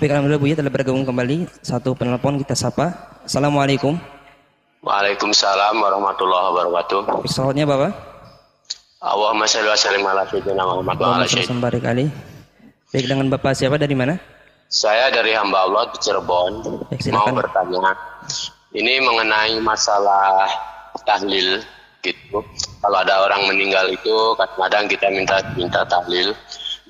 Baik, alhamdulillah Buya telah bergabung kembali. Satu penelpon kita sapa. Assalamualaikum. Waalaikumsalam warahmatullahi wabarakatuh. Pesawatnya Bapak? Allahumma shalli wa sallim ala sayyidina Muhammad wa ala sayyidina. Sembari kali. Baik, dengan Bapak siapa dari mana? Saya dari hamba Allah di Cirebon. Baik, Mau silakan. bertanya. Ini mengenai masalah tahlil gitu. Kalau ada orang meninggal itu kadang-kadang kita minta tahlil.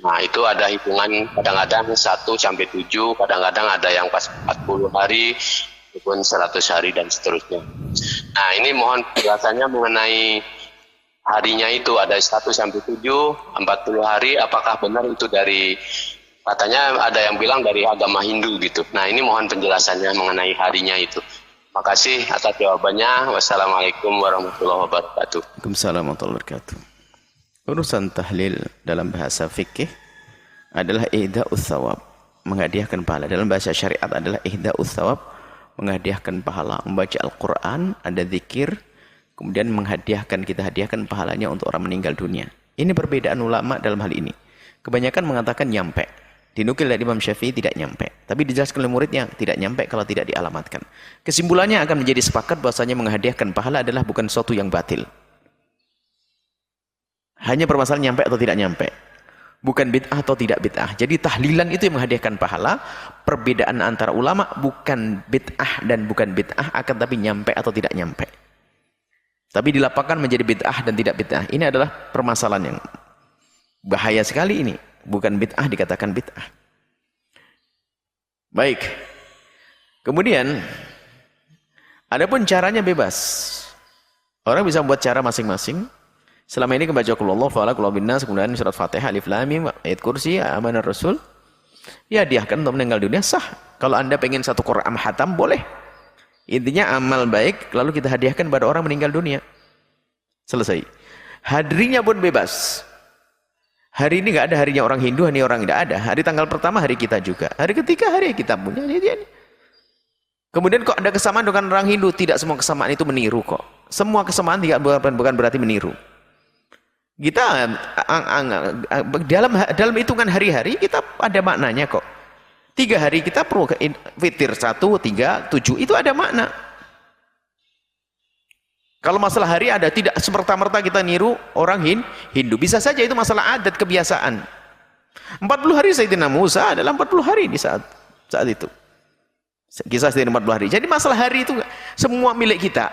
Nah, itu ada hitungan kadang-kadang 1 sampai 7, kadang-kadang ada yang pas 40 hari ataupun 100 hari dan seterusnya. Nah, ini mohon penjelasannya mengenai harinya itu ada 1 sampai 7, 40 hari, apakah benar itu dari, katanya ada yang bilang dari agama Hindu gitu. Nah, ini mohon penjelasannya mengenai harinya itu. Makasih atas jawabannya. Wassalamualaikum warahmatullahi wabarakatuh. Waalaikumsalam warahmatullahi wabarakatuh. Urusan tahlil dalam bahasa fikih adalah ihda'us tsawab, menghadiahkan pahala. Dalam bahasa syariat adalah ihda'us tsawab, menghadiahkan pahala. Membaca Al-Quran, ada zikir, kemudian kita hadiahkan pahalanya untuk orang meninggal dunia. Ini perbedaan ulama dalam hal ini. Kebanyakan mengatakan nyampe. Dinukil dari Imam Syafi'i tidak nyampe. Tapi dijelaskan oleh muridnya tidak nyampe kalau tidak dialamatkan. Kesimpulannya akan menjadi sepakat bahwasanya menghadiahkan pahala adalah bukan sesuatu yang batil. Hanya permasalahan nyampe atau tidak nyampe. Bukan bid'ah atau tidak bid'ah. Jadi tahlilan itu yang menghadiahkan pahala. Perbedaan antara ulama bukan bid'ah dan bukan bid'ah, akan tapi nyampe atau tidak nyampe. Tapi dilapangkan menjadi bid'ah dan tidak bid'ah. Ini adalah permasalahan yang bahaya sekali ini. Bukan bid'ah dikatakan bid'ah. Baik. Kemudian, adapun caranya bebas. Orang bisa membuat cara masing-masing. Selama ini membaca qul huwallahu ahad, qul huwallahu binnas, kemudian surat Fatihah, alif lam mim, ayat kursi, amanar rasul. Ya hadiahkan untuk meninggal dunia sah. Kalau Anda pengen satu Quran hatam boleh. Intinya amal baik lalu kita hadiahkan pada orang meninggal dunia. Selesai. Hadrinya pun bebas. Hari ini enggak ada harinya orang Hindu, hari orang tidak ada. Hari tanggal pertama hari kita juga. Hari ketiga hari kita punya. Kemudian kok ada kesamaan dengan orang Hindu? Tidak semua kesamaan itu meniru kok. Semua kesamaan bukan berarti meniru. Kita dalam hitungan hari-hari kita ada maknanya kok. 3 hari kita perlu witir 1, 3, 7 itu ada makna. Kalau masalah hari ada, tidak semerta-merta kita niru orang Hindu. Bisa saja itu masalah adat kebiasaan. 40 hari Sayyidina Musa adalah 40 hari di saat itu. Kisah Sayyidina 40 hari. Jadi masalah hari itu semua milik kita.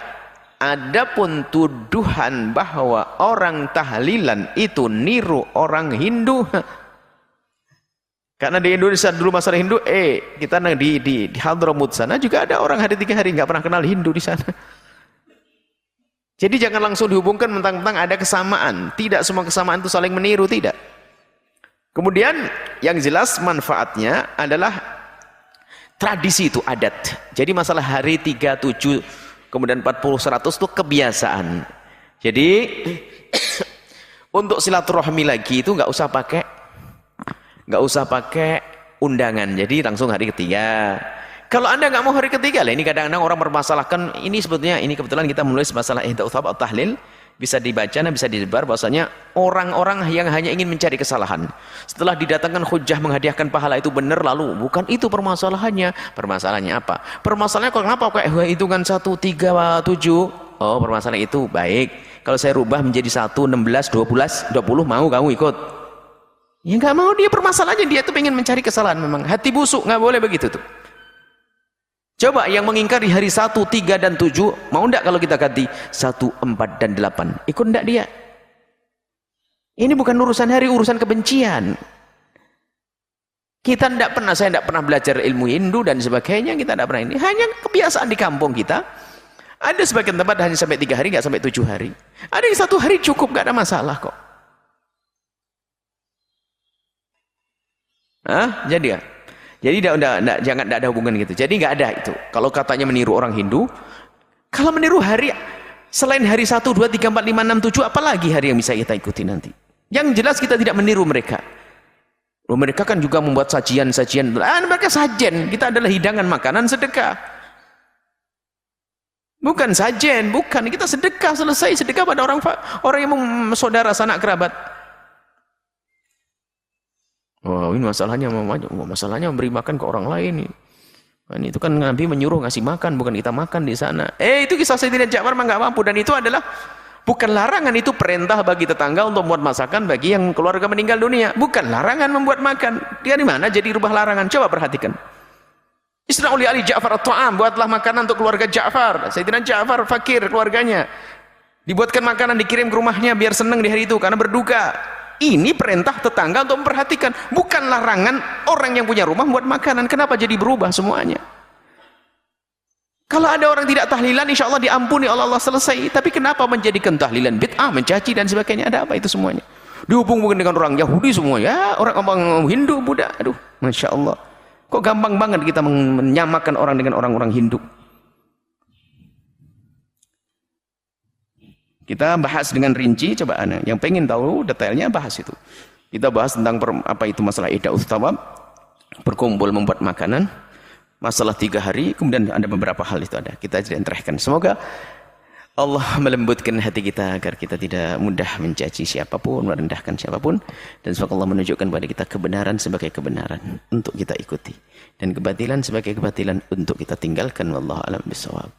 Adapun tuduhan bahwa orang tahlilan itu niru orang Hindu, karena di Indonesia dulu masalah Hindu, kita di Hadramut sana juga ada orang hari 3 hari nggak pernah kenal Hindu di sana. Jadi jangan langsung dihubungkan mentang-mentang ada kesamaan. Tidak semua kesamaan itu saling meniru, tidak. Kemudian yang jelas manfaatnya adalah tradisi itu adat. Jadi masalah hari 3, 7 kemudian 40, 100 itu kebiasaan. Jadi untuk silaturahmi lagi itu nggak usah pakai undangan. Jadi langsung hari ketiga. Kalau Anda nggak mau hari ketiga lah, ini kadang-kadang orang bermasalahkan ini sebetulnya ini kebetulan kita menulis masalah ihda'us tsawab atau tahlil, bisa dibaca dan bisa disebar bahwasanya orang-orang yang hanya ingin mencari kesalahan setelah didatangkan hujah menghadiahkan pahala itu benar, lalu bukan itu permasalahannya. Permasalahannya apa? Permasalahannya kenapa kayak hitungan 1, 3, 7? Oh, permasalahan itu baik. Kalau saya rubah menjadi 1, 16, 12, 20 mau kamu ikut? Ya nggak mau dia, permasalahannya dia tuh pengen mencari kesalahan memang. Hati busuk, nggak boleh begitu tuh. Coba yang mengingkari hari 1, 3, dan 7, mau enggak kalau kita ganti 1, 4, dan 8? Ikut enggak dia? Ini bukan urusan hari, urusan kebencian. Saya enggak pernah belajar ilmu Hindu dan sebagainya, kita enggak pernah ini. Hanya kebiasaan di kampung kita. Ada sebagian tempat hanya sampai 3 hari, enggak sampai 7 hari. Ada yang 1 hari cukup, enggak ada masalah kok. Jadi ya? Jadi jangan ada hubungan gitu. Jadi nggak ada itu. Kalau katanya meniru orang Hindu, kalau meniru hari selain hari 1, 2, 3, 4, 5, 6, 7, apalagi hari yang bisa kita ikuti nanti? Yang jelas kita tidak meniru mereka. Mereka kan juga membuat sajian-sajian. Mereka sajen, kita adalah hidangan makanan sedekah. Bukan sajen, bukan, kita sedekah, selesai sedekah pada orang yang saudara sanak kerabat. Oh, ini masalahnya memberi makan ke orang lain. Dan itu kan Nabi menyuruh ngasih makan, bukan kita makan di sana. Itu kisah Sayyidina Ja'far mah nggak mampu, dan itu adalah bukan larangan, itu perintah bagi tetangga untuk membuat masakan bagi yang keluarga meninggal dunia. Bukan larangan membuat makan. Dia di mana jadi rubah larangan? Coba perhatikan. Isna'u li ali Ja'far at-ta'am, buatlah makanan untuk keluarga Ja'far. Sayyidina Ja'far fakir keluarganya. Dibuatkan makanan, dikirim ke rumahnya biar senang di hari itu karena berduka. Ini perintah tetangga untuk memperhatikan, bukan larangan orang yang punya rumah buat makanan. Kenapa jadi berubah semuanya? Kalau ada orang tidak tahlilan, insya Allah diampuni oleh Allah, selesai. Tapi kenapa menjadikan tahlilan bid'ah, mencaci dan sebagainya? Ada apa itu semuanya? Dihubung-hubungkan dengan orang Yahudi semua, ya, orang Hindu, Buddha. Aduh, Masya Allah. Kok gampang banget kita menyamakan orang dengan orang-orang Hindu? Kita bahas dengan rinci, coba yang pengen tahu detailnya bahas itu. Kita bahas tentang apa itu masalah Ida'ut Thawab, berkumpul membuat makanan, masalah 3 hari, kemudian ada beberapa hal itu ada. Kita tidak terahkan. Semoga Allah melembutkan hati kita agar kita tidak mudah mencaci siapapun, merendahkan siapapun, dan semoga Allah menunjukkan kepada kita kebenaran sebagai kebenaran untuk kita ikuti, dan kebatilan sebagai kebatilan untuk kita tinggalkan. Wallahu a'lam bishawab.